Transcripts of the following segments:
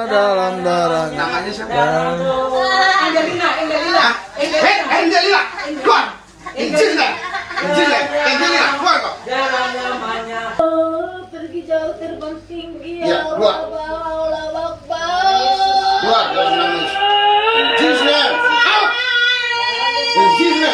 dalam darah. Namanya siapa? Angelina. Angelina, keluar. Angelina, keluar kok. Pergi jauh terbang tinggi Ya, keluar. Allah Akbar. Keluar dalam nama Yesus. Angelina, out. Angelina.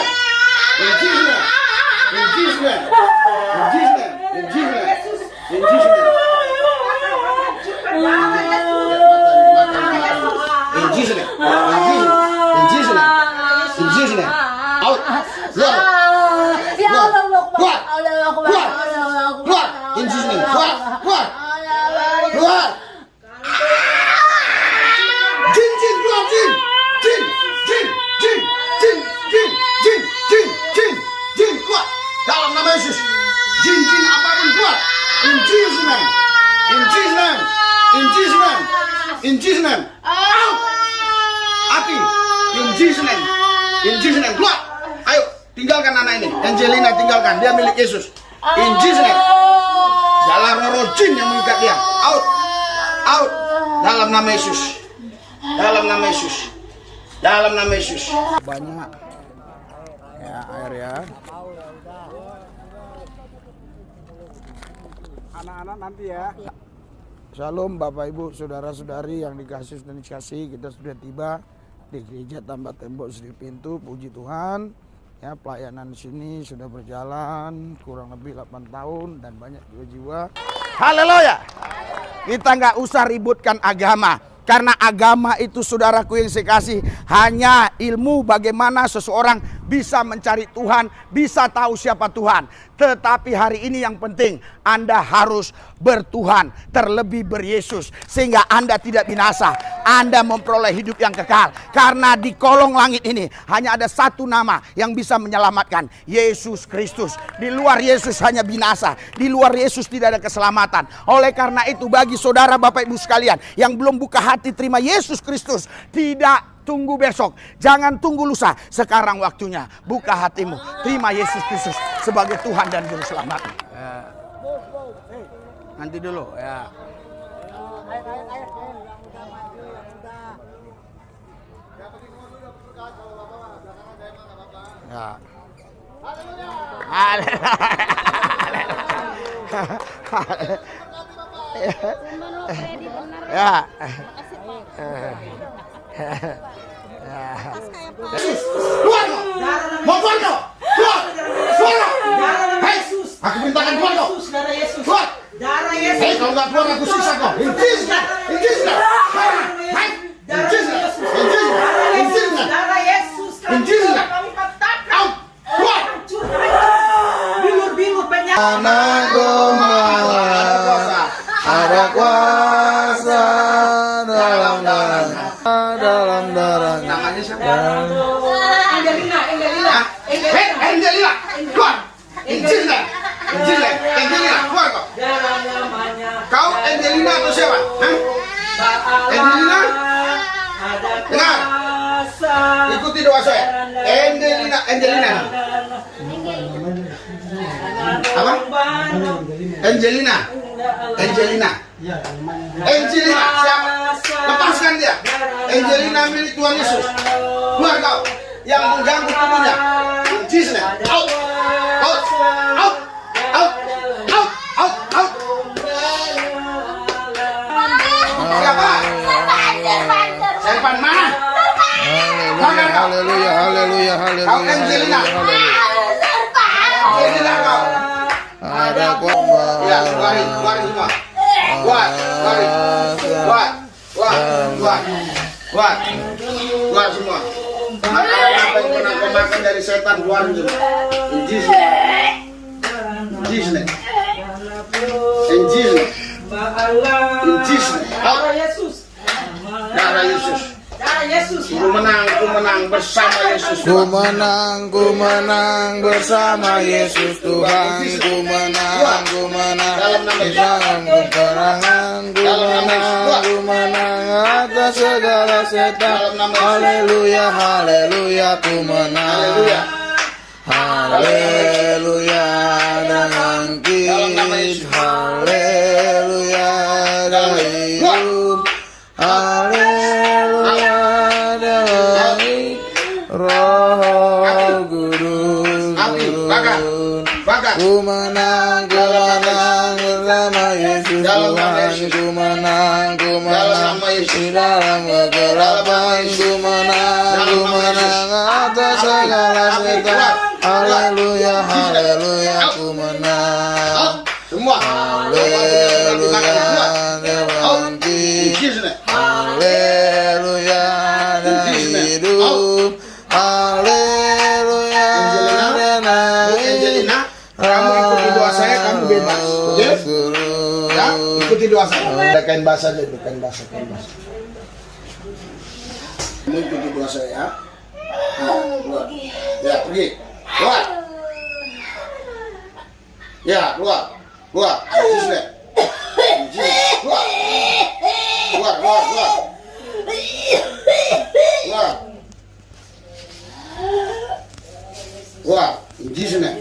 Out. Keluar. Ya Allah Akbar. Keluar. Allah Akbar. Keluar. Allah Akbar. Keluar. In Jesus' name. Keluar. Keluar. Jin, keluar jin. Jin, keluar. Dalam nama Yesus. Jin apapun keluar. In Jesus' name. In Jesus' name. Out. Api. In Jesus' name. Keluar. Ayo, tinggalkan anak ini. Angelina tinggalkan. Dia milik Yesus. In Jesus' name. Jalan roh jin yang mengikat dia. Out. Dalam nama Yesus. Banyak. Ya, air ya. Anak-anak nanti ya. Shalom Bapak Ibu Saudara-saudari yang dikasih dan dikasih. Kita sudah tiba di gereja Tambah Tembok Sri Pintu. Puji Tuhan. Ya, pelayanan di sini sudah berjalan kurang lebih 8 tahun dan banyak jiwa-jiwa. Haleluya. Kita nggak usah ributkan agama. Karena agama itu saudaraku yang saya kasih hanya ilmu bagaimana seseorang bisa mencari Tuhan, bisa tahu siapa Tuhan. Tetapi hari ini yang penting Anda harus bertuhan, terlebih beryesus. Sehingga Anda tidak binasa, Anda memperoleh hidup yang kekal. Karena di kolong langit ini hanya ada satu nama yang bisa menyelamatkan, Yesus Kristus. Di luar Yesus hanya binasa, di luar Yesus tidak ada keselamatan. Oleh karena itu bagi saudara Bapak Ibu sekalian yang belum buka hati terima Yesus Kristus, tidak tunggu besok, jangan tunggu lusa. Sekarang waktunya buka hatimu, terima Yesus Kristus sebagai Tuhan dan Juru Selamat. Ya. Nanti dulu ya. Ya. Ya. Keluar! Mau keluar kau? Keluar! Hei! Aku perintahkan keluar kau! Keluar! Hei, kalau nggak keluar aku siksa kau! Injilnya! Out! Keluar! Ada kuasa dalam darah. Namanya siapa? Angelina. Keluar. Angelina, keluar kau. Kau Angelina atau siapa? Angelina? Dengar. Ikuti doa saya. Angelina. Apa? Angelina. Siapa? Lepaskan dia. Angelina milik Tuhan Yesus. Keluar kau yang mengganggu tubuhnya. Jesus name. Out. Siapa? Sepan mana? Haleluya. Kau Angelina. Angelina kau. Ada kuasa. Ya, keluarin semua. Keluar semua. Apa yang pernah kau makan dari setan, keluarin semua. In Jesus name. Darah Yesus. Ku menang bersama Yesus. Ku menang bersama Yesus Tuhan. Ku menang dalam peperangan. Ku menang atas segala setan. Haleluya. Ku menang. Haleluya dengan kis. Haleluya. menang di dalam kegelapan. Ku menang atas segala setan. Haleluya, haleluya, ku menang. Semua. Haleluya, terbangkit. Haleluya, dan hidup. Haleluya, dan naik. Kamu ikuti doa saya, kamu bebas. Oke? Ya, ikuti doa saya. Ada kain basah aja, kain basah. Kamu ikuti doa saya ya. Keluar. Ya, pergi. Keluar. Ya, keluar. Keluar. Keluar. Keluar. Keluar. Keluar. In Jesus name.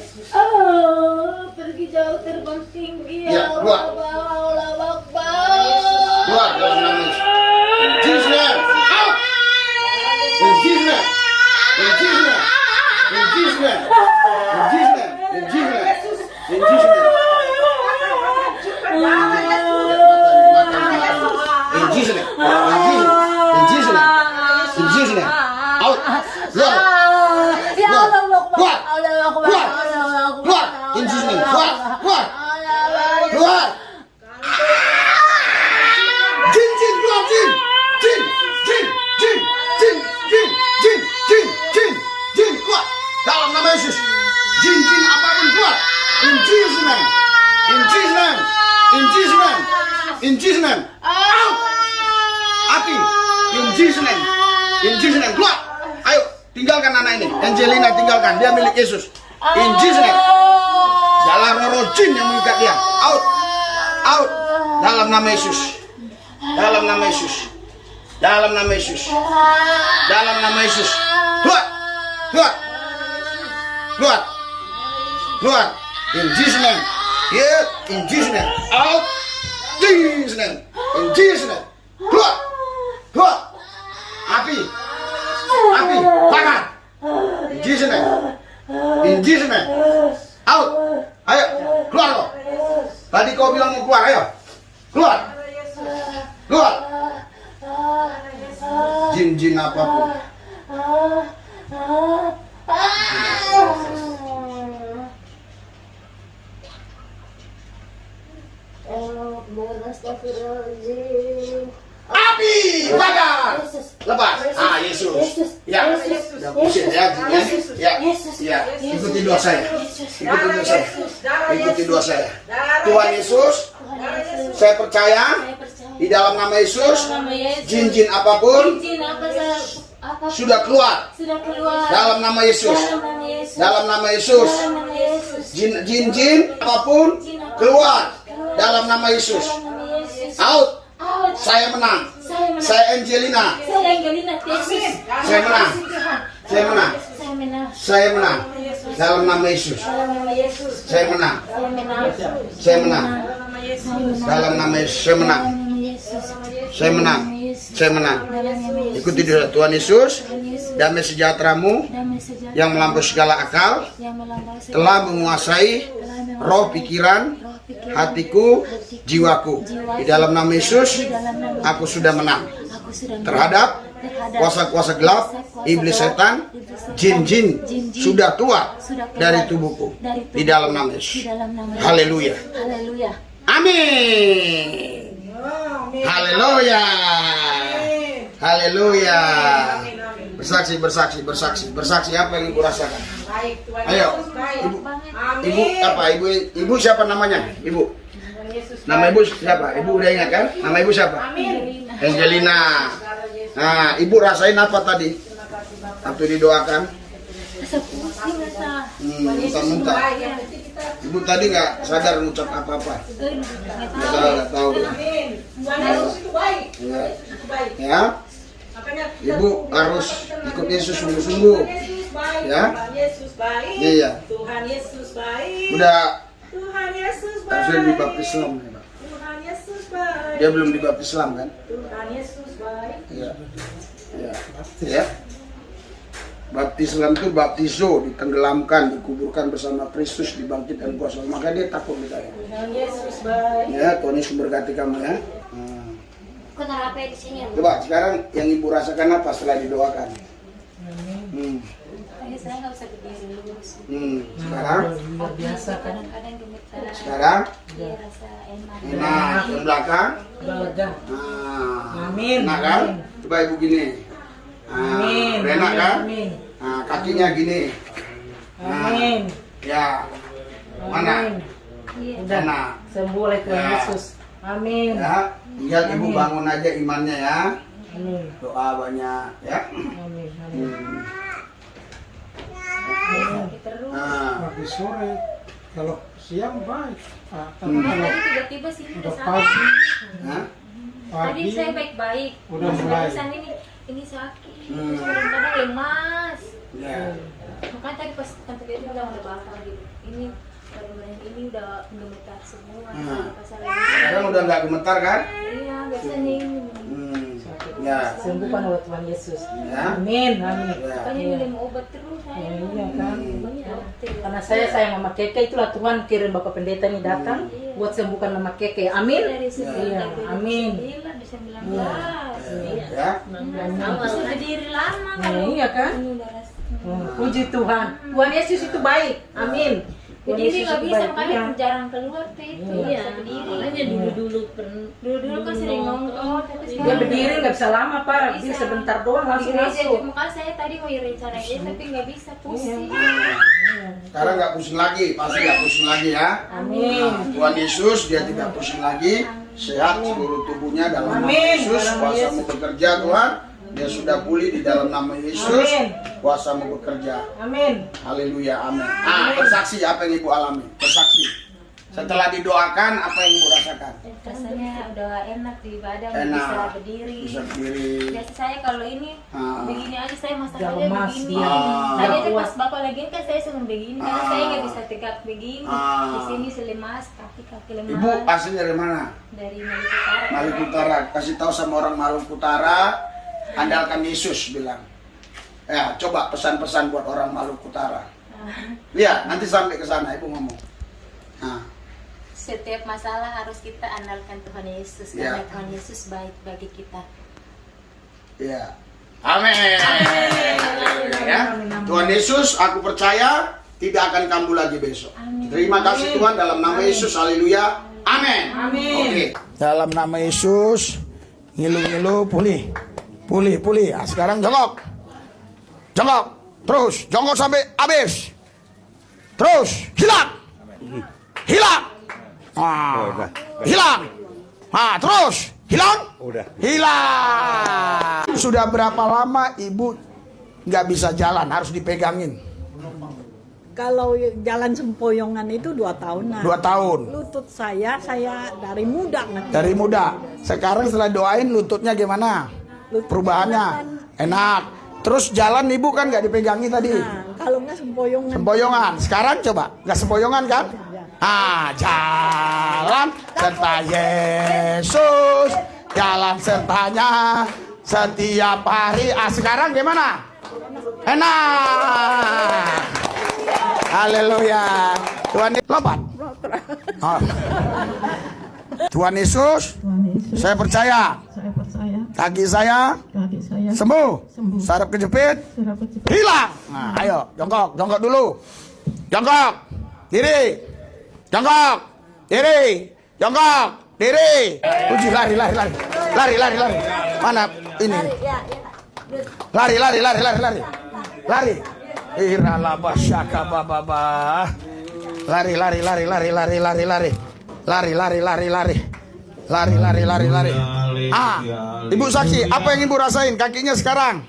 Pergi jauh terbang tinggi. Ya, keluar. Allah Akbar. Keluar dalam nama Yesus. In Jesus name. Out. In Jesus name. In Jesus name. In Jesus name. In Jesus name. In Jesus name. In Jesus name. In Jesus name. In Jesus name. In Jesus name. Out. Keluar. Ya Allah Akbar. Keluar. Allah Akbar. Keluar. Allah Akbar. Keluar. In Jesus name. Keluar. Keluar. Keluar. Jin keluar jin. Jin keluar. Dalam nama Yesus. Jin apapun keluar. In Jesus name. In Jesus name. In Jesus name. In Jesus name. Out. Api. In Jesus name. In Jesus name. Keluar. Ayo, tinggalkan anak ini. Angelina tinggalkan. Dia milik Yesus. In Jesus name. Jalan roh jin yang mengikat dia. Out. Out. Dalam nama Yesus. Dalam nama Yesus. Dalam nama Yesus. Dalam nama Yesus. Keluar. Keluar. Keluar. Keluar. In Jesus name. Yeah. In Jesus name. Out. Jesus name. In Jesus name. Keluar. Keluar. Api. Api. Bakar. In Jesus name. In Jesus name. Out. Ayo. Keluar lo. Tadi kau bilang mau keluar. Ayo. Keluar. Keluar. Jin apapun. Api bakar. Lepas. Ah, Yesus. Ya. Ya, pusing ya. Ya. Ya. Ikuti doa saya. Ikuti doa saya. Ikuti doa saya. Tuhan Yesus, saya percaya di dalam nama Yesus, jin-jin apapun sudah keluar. Dalam nama Yesus. Dalam nama Yesus. Jin-jin apapun keluar. Dalam nama Yesus. Out. Saya menang. Saya Angelina. Saya menang. Saya menang. Saya menang. Dalam nama Yesus. Saya menang. Saya menang. Dalam nama Yesus. Saya menang. Saya menang. Saya menang. Ikuti doa Tuhan Yesus. Damai sejahteramu yang melampaui segala akal telah menguasai roh pikiran, hatiku, jiwaku. Di dalam nama Yesus, aku sudah menang terhadap kuasa-kuasa gelap, iblis setan, jin-jin sudah keluar dari tubuhku. Di dalam nama Yesus. Haleluya. Amin. Haleluya. Haleluya. Bersaksi apa yang ibu rasakan? Ayo, ibu siapa namanya? Ibu. Nama ibu siapa? Ibu udah ingat kan? Nama ibu siapa? Angelina. Nah, ibu rasain apa tadi? Waktu didoakan? Muntah-muntah. Ibu tadi nggak sadar mengucap apa-apa? Nggak tahu. Ya. Ibu harus ikut Yesus sungguh-sungguh. Ya. Iya. Tuhan Yesus baik. Udah Tuhan Yesus baik. harusnya dibaptis Islam ya, Pak. Tuhan Yesus baik. Dia belum dibaptis Islam kan? Tuhan Yesus baik. Iya. Iya. Ya. Baptis Islam itu baptizo, ditenggelamkan, dikuburkan bersama Kristus, dibangkitkan kuasa. Maka dia takut ditanya. Tuhan Yesus baik. Ya, Tuhan Yesus memberkati kamu ya. Kau taruh apa di sini? Coba sekarang yang ibu rasakan apa setelah didoakan? Saya nggak bisa berdiri lurus. Sekarang? Luar biasa kan. Kadang-kadang gemetar. Sekarang? Iya rasa enak. Enak. Yang belakang? Udah lega. Amin. Enak kan? Coba ibu gini. Amin. Udah enak kan? Amin. Kakinya gini. Amin. Ya. Mana? Amin. Iya. Udah Enak. sembuh oleh Tuhan Ya. Yesus. Amin. Ya. Lihat ibu Amin. bangun aja imannya ya. Amin. Doa banyak ya. Amin. Amin. Sakit terus. Pagi sore, kalau siang baik. Tapi Nah, kalau tadi tiba-tiba sini udah udah sakit. pagi, Hah? Tadi pagi saya baik-baik. Udah Pas mulai. barusan ini sakit. Terus kadang-kadang lemas. Ya. Makanya tadi pas tante Betty bilang ada bakal gitu. Ini badan ini udah gemetar semua. Pas saya Sekarang udah nggak gemetar kan? Iya, biasanya ini. Ya. Sembuhkan oleh Tuhan Yesus. Ya. Amin. Amin. Ya. Makanya minum obat terus saya. Iya kan. Banyak. Karena saya sayang Mama Keke, itulah Tuhan kirim Bapak Pendeta ini datang buat sembuhkan Mama Keke. Amin. Dari Iya. Amin. 9 di 19. Iya. Ya. Bisa berdiri lama kalau Iya kan. ini udah rasa. Puji Tuhan. Tuhan Yesus itu baik. Amin. Tuhan Berdiri Yesus nggak itu bisa, baik. makanya Iya. jarang keluar tuh itu. Iya. Bisa berdiri. Makanya dulu kan sering nongkrong, tapi Dia sekarang berdiri nggak bisa lama Pak. Dia Bisa. sebentar doang di langsung gereja masuk. makanya saya tadi mau rencana aja tapi nggak bisa pusing. Sekarang nggak pusing lagi, pasti nggak pusing lagi ya. Amin. Nah, Tuhan Yesus dia tidak pusing lagi, sehat seluruh tubuhnya dalam nama Amin. Yesus. Dalam Kuasamu Yesus. bekerja Tuhan, dia sudah pulih di dalam nama Yesus. Amin. Kuasamu bekerja. Amin. Haleluya, amin. Bersaksi apa yang ibu alami? Bersaksi. Setelah didoakan apa yang ibu rasakan? Rasanya udah enak di badan, Enak. bisa berdiri. Bisa berdiri. Biasa saya kalau ini begini aja saya masak Udah aja lemas begini. dia. Tadi Udah aja pas kuat. bapak lagi kan saya sering begini karena saya nggak bisa tegak begini. Di sini selemas, kaki lemas. Ibu aslinya dari mana? Dari Maluku Utara. Maluku Utara. Kasih tahu sama orang Maluku Utara, andalkan Yesus bilang. Ya, coba pesan-pesan buat orang Maluku Utara. Lihat, nanti sampai ke sana ibu ngomong. Nah, Setiap masalah harus kita andalkan Tuhan Yesus Ya. karena Tuhan Yesus baik bagi kita. ya. Amin. Ya. Tuhan Yesus, aku percaya tidak akan kambuh lagi besok. Terima kasih Tuhan dalam nama Yesus. Haleluya. Amin. Amin. Oke. Dalam nama Yesus, ngilu-ngilu, pulih. Pulih. Nah, sekarang jongkok. Jongkok. Terus, jongkok sampai habis. Terus, hilang. Hilang. Hilang. Nah, terus, hilang. Hilang. Sudah berapa lama ibu nggak bisa jalan, harus dipegangin? Kalau jalan sempoyongan itu 2 tahunan. 2 tahun. Lutut saya dari muda ngerti. Dari muda. Sekarang setelah doain lututnya gimana? Perubahannya enak. Terus jalan ibu kan nggak dipegangi tadi. Nah, kalau nggak sempoyongan. Sempoyongan. Sekarang coba nggak sempoyongan kan? Jalan serta Yesus, jalan sertanya setiap hari. Sekarang gimana? Enak. Haleluya. Tuhan lompat. Tuhan Yesus, saya percaya. Kaki saya sembuh. Saraf kejepit hilang. Nah, ayo jongkok dulu. Jongkok, diri. Jongkok, diri. Jongkok, diri. Puji lari. Mana ini? Lari. Irala basyaka bababa. Lari. Ibu saksi, apa yang ibu rasain kakinya sekarang?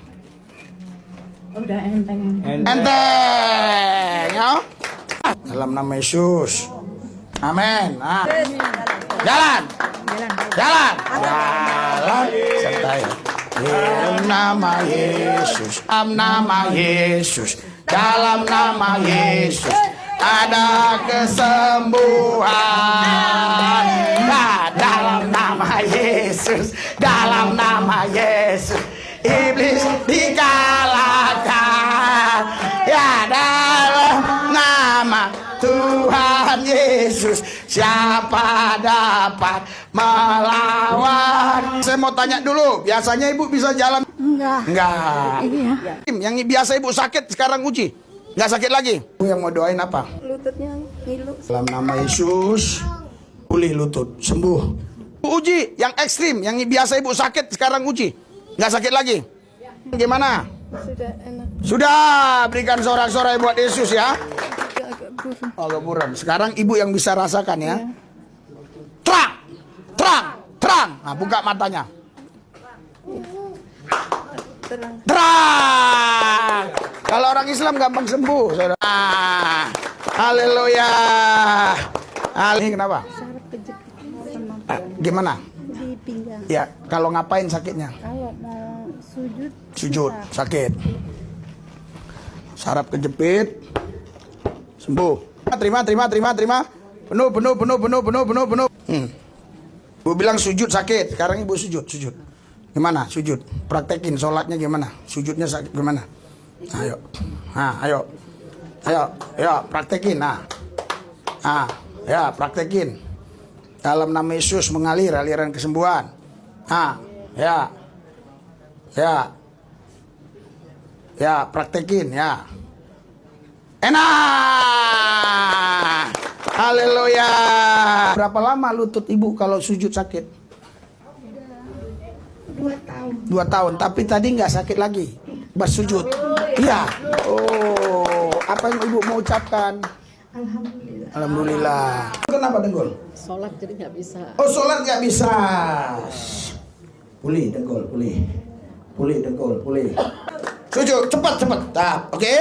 Udah enteng. Enteng, ya? Dalam nama Yesus. Amin. Nah. Jalan. Sertai. Dalam nama Yesus. Dalam nama Yesus. Ada kesembuhan. Nah, dalam nama Yesus. Iblis dikalahkan. Ya, dalam nama Tuhan Yesus, siapa dapat melawan. Saya mau tanya dulu, biasanya ibu bisa jalan? Enggak. Iya. Yang biasa ibu sakit sekarang uji, nggak sakit lagi. Ibu yang mau doain apa? Lututnya ngilu. Dalam nama Yesus, pulih lutut, sembuh. Uji yang ekstrim, yang biasa ibu sakit sekarang uji, nggak sakit lagi. Gimana? Sudah enak. Sudah, berikan sorak-sorai buat Yesus ya. Agak burung. Agak buram. Sekarang ibu yang bisa rasakan ya. Terang, terang, terang. Nah, buka matanya. Terang. Terang. Kalau orang Islam gampang sembuh, saudara. Haleluya. Ini kenapa? Saraf kejepit. Gimana? Di pinggang. Ya, kalau ngapain sakitnya? Kalau mau sujud. Sujud, sakit. Saraf kejepit. Sembuh. Terima. Penuh. Ibu bilang sujud sakit. Sekarang ibu sujud. Gimana? Sujud. Praktekin sholatnya gimana? Sujudnya sakit gimana? Ayo. Nah, ayo. Praktekin. Nah. Ya, praktekin. Dalam nama Yesus mengalir aliran kesembuhan. Ya, praktekin ya. Enak. Haleluya. Berapa lama lutut ibu kalau sujud sakit? 2 tahun. 2 tahun, tapi tadi nggak sakit lagi. Bersujud. Iya. Oh, apa yang ibu mau ucapkan? Alhamdulillah. Alhamdulillah. Kenapa Denggol? Sholat jadi nggak bisa. Oh, sholat nggak bisa. Pulih Denggol, pulih Denggol, pulih. Sujud, cepat. Nah, oke?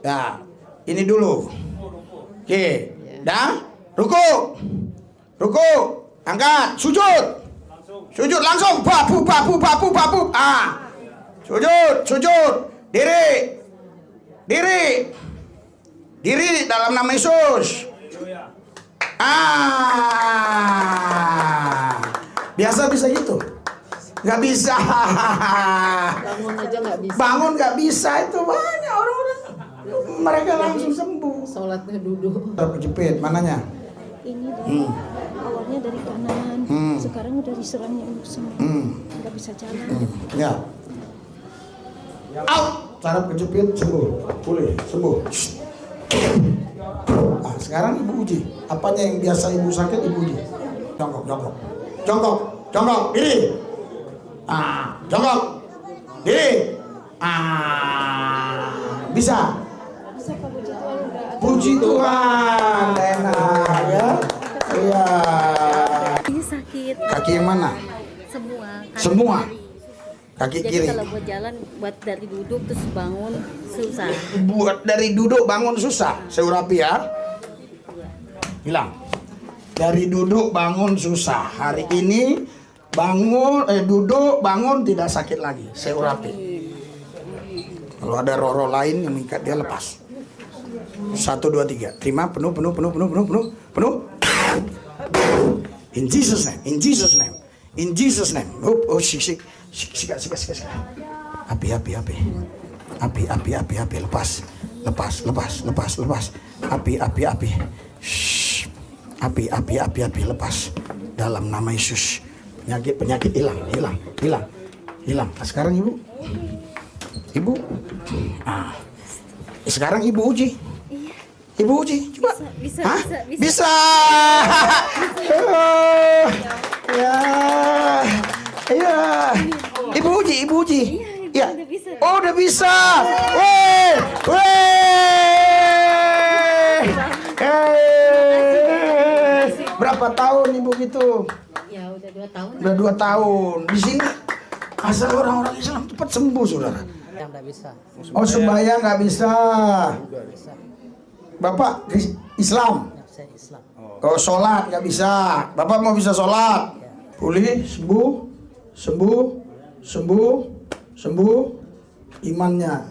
Nah, ini dulu. Oke. Dah. Ruku. Angkat. Sujud langsung. Bapu. Sujud. Diri dalam nama Yesus. Biasa bisa gitu? Nggak bisa. Bangun aja nggak bisa. Bangun nggak bisa, itu banyak orang-orang. Mereka langsung sembuh. Sholatnya duduk. Terjepit, mananya? Ini dari awalnya dari kanan. Sekarang udah diserangnya untuk semua. Nggak bisa jalan. Ya. Out. Saraf kejepit, sembuh. Pulih, sembuh. Nah, sekarang ibu uji. Apanya yang biasa ibu sakit, ibu uji. Jongkok. Diri. Jongkok. Diri. Bisa. Bisa Pak, puji Tuhan udah ada. Puji Tuhan. Enak ya. Iya. Ini sakit Kaki yang mana? semua. Semua. Kaki Jadi kiri. kalau buat jalan, buat dari duduk terus bangun susah. Buat dari duduk bangun susah. Saya urapi ya. Hilang. Dari duduk bangun susah. Hari ini duduk bangun tidak sakit lagi. Saya urapi. Kalau ada roh-roh lain yang mengikat dia, lepas. 1, 2, 3. Terima, penuh. In Jesus name. Oh, sik. Api. Lepas. Api. Shh. Api, lepas. Dalam nama Yesus. Penyakit hilang. Nah, sekarang ibu. Sekarang ibu uji. Ibu uji, coba. Bisa. Ya. Ibu uji. Ya. Oh, udah bisa. Berapa tahun ibu gitu? Ya udah 2 tahun. Udah 2 tahun. Di sini asal orang-orang Islam cepat sembuh, saudara. Yang nggak bisa. Oh, sembahyang nggak bisa. Bapak Islam. Saya Islam. Oh, sholat nggak bisa. Bapak mau bisa sholat. Pulih, sembuh. Imannya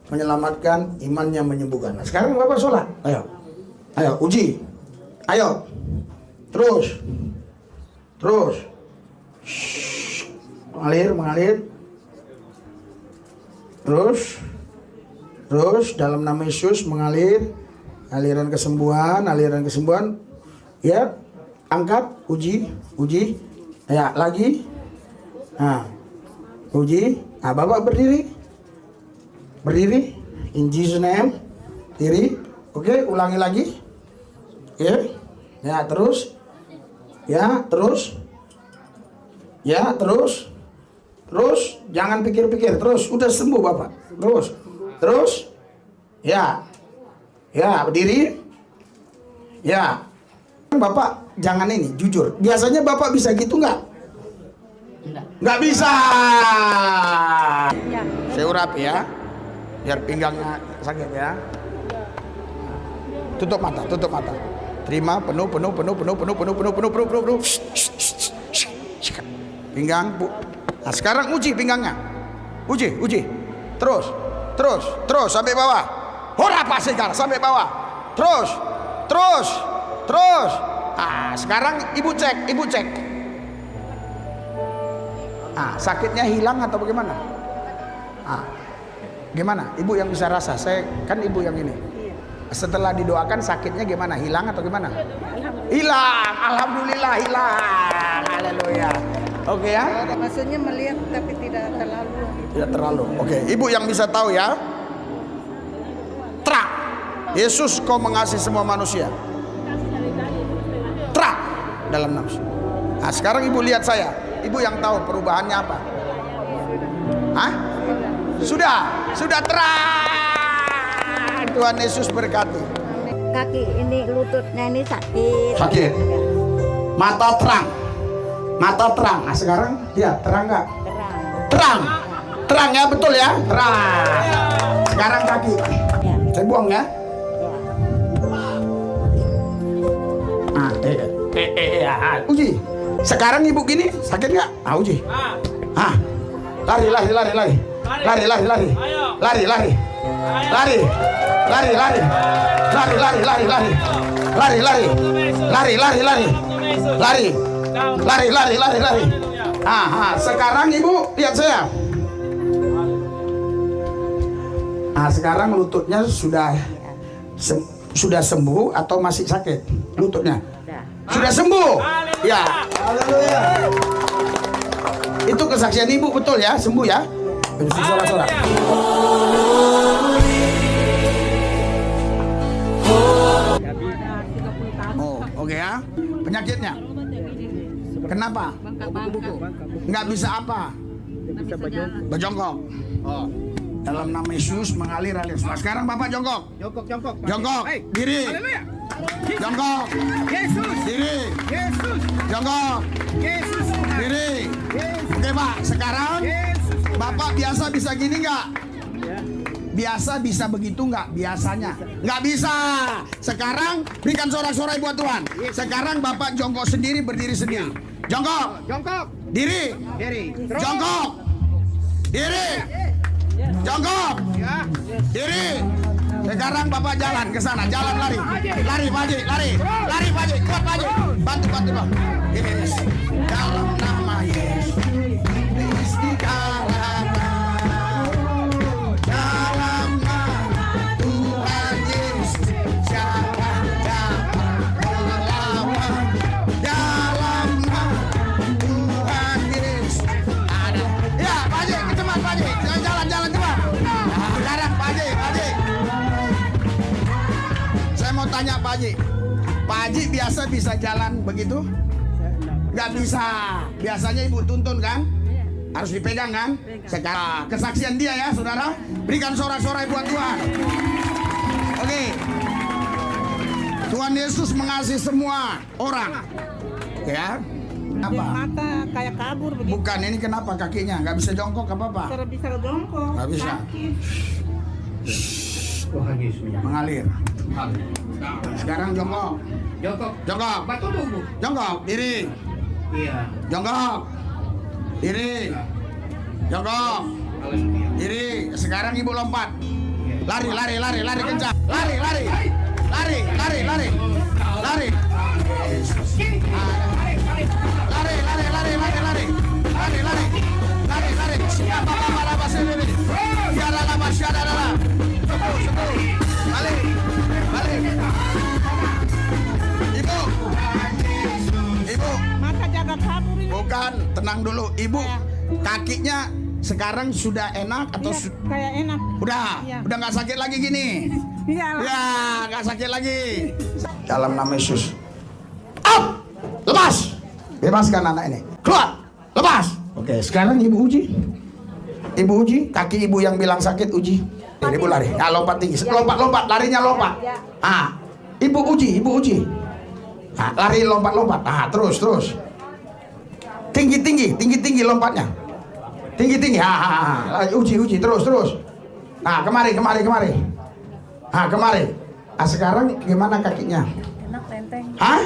menyelamatkan, imannya menyembuhkan. Nah, sekarang Bapak sholat. Ayo, uji. Ayo. Terus. Shhh. Mengalir. Terus dalam nama Yesus mengalir. Aliran kesembuhan. Ya. Angkat, uji. Ya, lagi. Nah, puji. Nah, Bapak berdiri. Berdiri. In Jesus name. Diri. Oke, ulangi lagi. Oke. Ya, terus. Ya, terus. Ya, terus. Terus, jangan pikir-pikir. Terus, udah sembuh Bapak. Terus. Terus. Ya. Ya, berdiri. Ya. Bapak, jangan ini, jujur. Biasanya Bapak bisa gitu nggak? Nggak bisa. Saya urapi ya. Biar pinggangnya sakit ya. Tutup mata, tutup mata. Terima penuh. Pinggang, Bu. Nah, sekarang uji pinggangnya. Uji. Terus sampai bawah. Hora pasegar sampai bawah. Terus. Nah, sekarang ibu cek. Nah, sakitnya hilang atau bagaimana? Nah, gimana? Ibu yang bisa rasa. Saya kan ibu yang ini. Setelah didoakan sakitnya gimana? Hilang atau gimana? Hilang. Alhamdulillah hilang. Haleluya. Oke ya? Maksudnya melihat tapi tidak terlalu. Tidak terlalu. Oke, ibu yang bisa tahu ya. Terang. Yesus kau mengasihi semua manusia. Terang dalam nafsu. Nah, sekarang ibu lihat saya. Ibu yang tahu perubahannya apa? Hah? Sudah terang. Tuhan Yesus berkati. Kaki ini lututnya ini sakit. Sakit. Mata terang. Nah, sekarang ya terang nggak? Terang ya, betul ya? Terang. Sekarang kaki. Saya buang ya. Uji. Sekarang ibu gini sakit nggak? Uji. Lari. Sekarang ibu lihat saya. Sekarang lututnya sudah sembuh atau masih sakit lututnya? Sudah sembuh. Ya. Haleluya. Itu kesaksian ibu betul ya, sembuh ya. Sorak-sorak. Oke ya. Penyakitnya. Kenapa? Nggak bisa apa? Berjongkok. Dalam nama Yesus mengalir. Nah, sekarang Bapak jongkok. Jongkok. Diri. Jongkok. Diri. Jongkok. Diri. Oke Pak, sekarang Bapak biasa bisa gini nggak? Biasa bisa begitu nggak? Biasanya nggak bisa. Sekarang berikan sorak-sorai buat Tuhan. Sekarang Bapak jongkok sendiri, berdiri sendiri. Jongkok. Diri. Jongkok. Diri. Jongkok. Diri. Sekarang Bapak jalan ke sana, jalan lari. Lari Pak Haji. Kuat Pak Haji. Bantu Pak. Ini. Dalam nama Yesus. Tanya Pak Haji biasa bisa jalan begitu? Nggak bisa. Biasanya ibu tuntun kan? Harus dipegang kan? Sekarang kesaksian dia ya saudara. Berikan sorak-sorai buat Tuhan. Oke. Tuhan Yesus mengasihi semua orang. Oke ya. Apa? Mata kayak kabur begitu. Bukan, ini kenapa kakinya? Nggak bisa jongkok apa-apa? Bisa jongkok. Nggak bisa. Mengalir. Sekarang jongkok. Jongkok. Diri. Jongkok. Diri. Jongkok. Diri. Sekarang ibu lompat. Lari kencang. Lari. Ibu. Mata jaga kabur ini. Bukan tenang dulu. Ibu, kakinya sekarang sudah enak atau Kayak enak. udah? Iya. Udah nggak sakit lagi gini? Iya. Ya, nggak sakit lagi. Dalam nama Yesus. Up! Lepas! Bebaskan anak ini. Keluar! Lepas! Oke, sekarang ibu uji. Ibu uji, kaki ibu yang bilang sakit uji. Ibu lari. Nah, lompat tinggi. Lompat, larinya lompat. Ah, ibu uji. Nah, lari lompat. Ah, terus. Tinggi lompatnya. Tinggi. Uji, terus. Nah, kemari. Nah, kemari. Nah, sekarang gimana kakinya? Enak, enteng. Hah?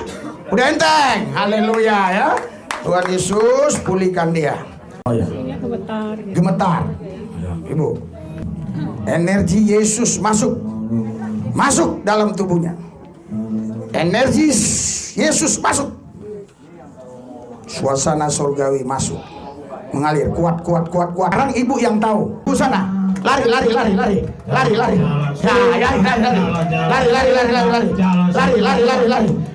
Udah enteng. Haleluya ya. Tuhan Yesus pulihkan dia. Oh ya. Gemetar. Ibu. Energi Yesus masuk dalam tubuhnya. Energi Yesus masuk. Suasana surgawi masuk. Mengalir kuat. Sekarang ibu yang tahu. Ibu sana. Lari. Ya, lari. Lari.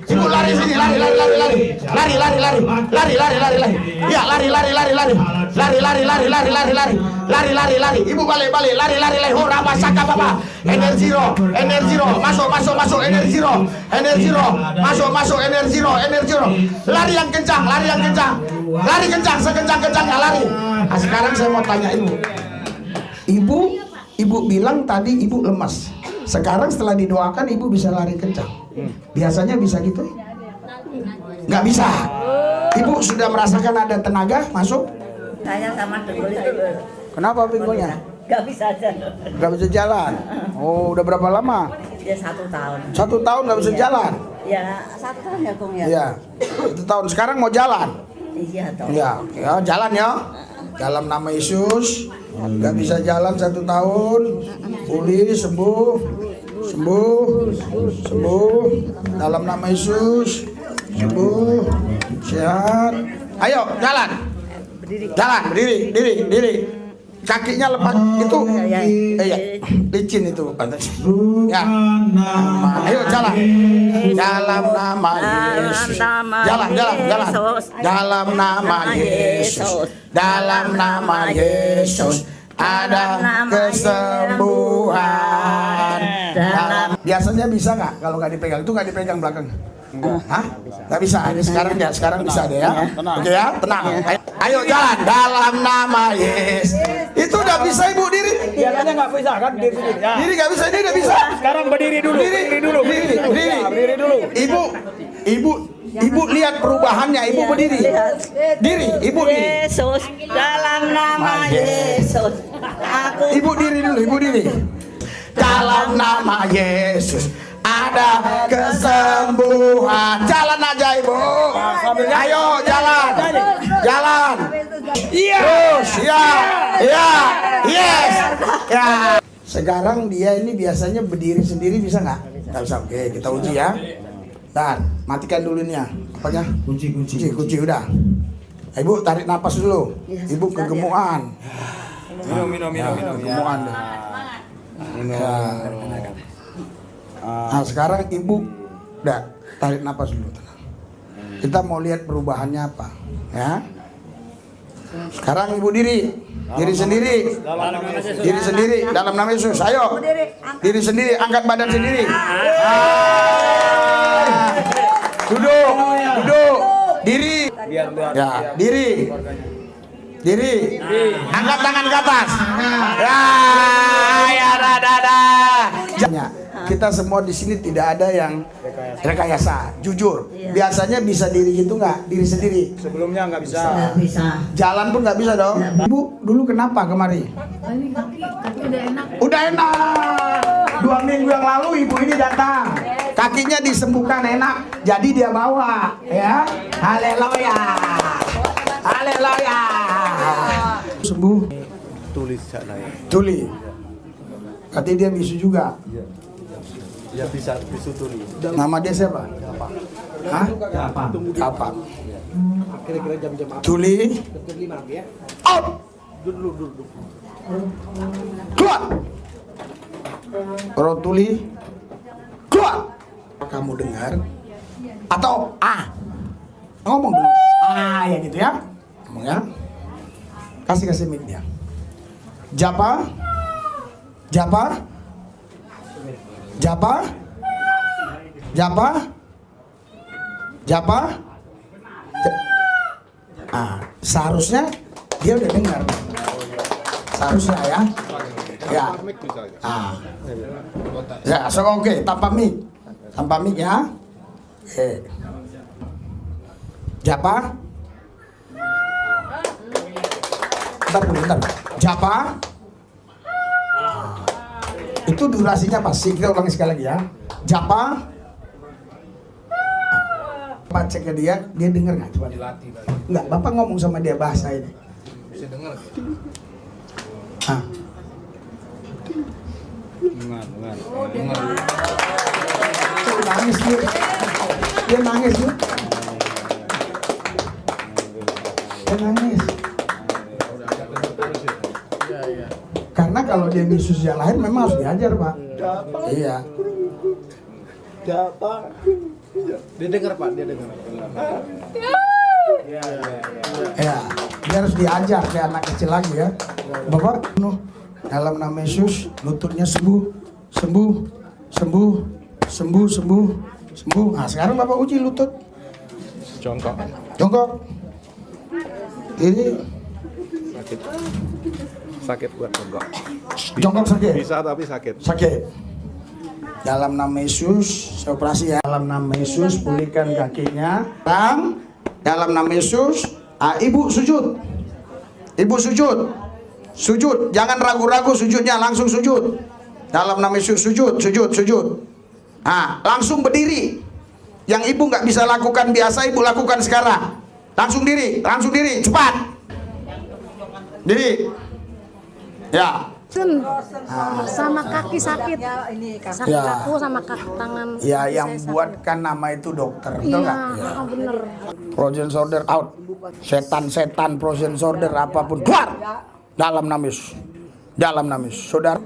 Ibu lari sini, lari. Ya, lari. Ibu balik, lari. Hora basaka baba. Energi roh. Masuk, energi roh. Masuk, energi roh. Lari yang kencang. Lari kencang, sekencang-kencangnya lari. Nah, sekarang saya mau tanya Ibu bilang tadi ibu lemas. Sekarang setelah didoakan ibu bisa lari kencang. Biasanya bisa gitu? Nggak bisa. Ibu sudah merasakan ada tenaga masuk? Saya sama dengkul itu Kenapa pinggulnya? nggak bisa jalan. Nggak bisa jalan. Oh, udah berapa lama? Ya 1 tahun. 1 tahun nggak bisa jalan. Ya 1 tahun ya Kong ya. Iya. 1 tahun. Sekarang mau jalan. Iya toh. Ya, jalan ya. Dalam nama Yesus. Nggak bisa jalan 1 tahun. Pulih, sembuh. Dalam nama Yesus. Sembuh. Sehat. Ayo, jalan. Jalan, berdiri. Kakinya lepas itu. Iya, licin itu. Ya. Ayo jalan. Dalam nama Yesus. Jalan. Dalam nama Yesus. Dalam nama Yesus. Ada kesembuhan. Biasanya bisa nggak kalau nggak dipegang? Itu nggak dipegang belakang? Hah? Nggak bisa. Ini sekarang bisa deh ya. Oke ya, tenang. Ayo jalan dalam nama Yesus. Itu udah bisa ibu diri. Biasanya nggak bisa kan diri sendiri. Ya. Diri nggak bisa, ini udah bisa. Sekarang berdiri dulu. Berdiri dulu. Ibu lihat perubahannya. Ibu berdiri. Ibu diri. Yesus dalam nama Yesus. Ibu diri dulu. Dalam nama Yesus ada kesembuhan. Jalan aja ibu. Ayo jalan. Terus ya. Yes. Ya. Sekarang dia ini biasanya berdiri sendiri bisa nggak? Nggak bisa. Oke, kita uji ya. Dan matikan dulu ini ya. Apanya? Kunci udah. Ibu tarik napas dulu. Ibu kegemukan. Minum. Kegemukan deh. Nah sekarang ibu udah tarik napas dulu. Kita mau lihat perubahannya apa ya. Sekarang ibu diri sendiri dalam nama Yesus. Ayo diri sendiri, angkat badan sendiri. Duduk diri ya, diri angkat tangan ke atas ya dada. Kita semua di sini tidak ada yang rekayasa, jujur. Biasanya bisa diri gitu nggak? Diri sendiri. Sebelumnya nggak bisa. Jalan pun nggak bisa dong. Ibu dulu kenapa kemari? Kaki udah enak. Udah enak. 2 minggu yang lalu ibu ini datang. Kakinya disembuhkan enak, jadi dia bawa. Ya, haleluya. Sembuh. Tuli. Katanya dia bisu juga. Ya bisa bisu tuli. Nama dia siapa? Hah? Kapan? Kira-kira jam-jam apa? Tuli. Ya. Out. Duduk. Keluar. Roh Tuli. Keluar. Kamu dengar? Atau ngomong dulu. Ya gitu ya. Ngomong ya. Kasih mic dia. Japa. Japa. Japa. Japa. Japa. Seharusnya dia udah dengar. Seharusnya ya. Ya. Ya, so oke, tanpa mic. Tanpa mic ya. Oke. Japa. Bentar. Japa. Itu durasinya pasti. Kita ulangi sekali lagi ya. Japa. Pak cek ke dia dengar nggak? Coba dilatih. Nggak, Bapak ngomong sama dia bahasa ini. Bisa dengar. Dengar. Nangis dia nangis. Karena kalau dia Yesus yang lahir memang harus diajar, Pak. Iya. Dia dengar, Pak, dia dengar. Ya, dia harus diajar kayak anak kecil lagi ya. Bapak, dalam nama Yesus, lututnya sembuh. Nah, sekarang Bapak uji lutut. Jongkok. Ini Sakit buat jongkok. jongkok sakit. Bisa tapi sakit. Dalam nama Yesus, saya operasi ya. Dalam nama Yesus, pulihkan kakinya. Dalam nama Yesus, ibu sujud. Sujud. Jangan ragu-ragu sujudnya, langsung sujud. Dalam nama Yesus, sujud. Langsung berdiri. Yang ibu nggak bisa lakukan biasa, ibu lakukan sekarang. Langsung diri, cepat. Diri. Ya. Sama kaki sakit. Sakit kaku sama kaki tangan. Ya, yang buatkan nama itu dokter, betul nggak? Iya, bener. Frozen shoulder out. Setan frozen shoulder apapun keluar. Dalam nama Yesus. Saudara.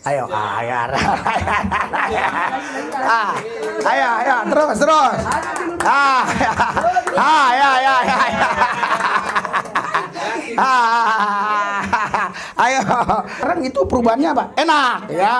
Ayo. Ayo, terus. Ayo. Sekarang itu perubahannya apa? Enak. Ya.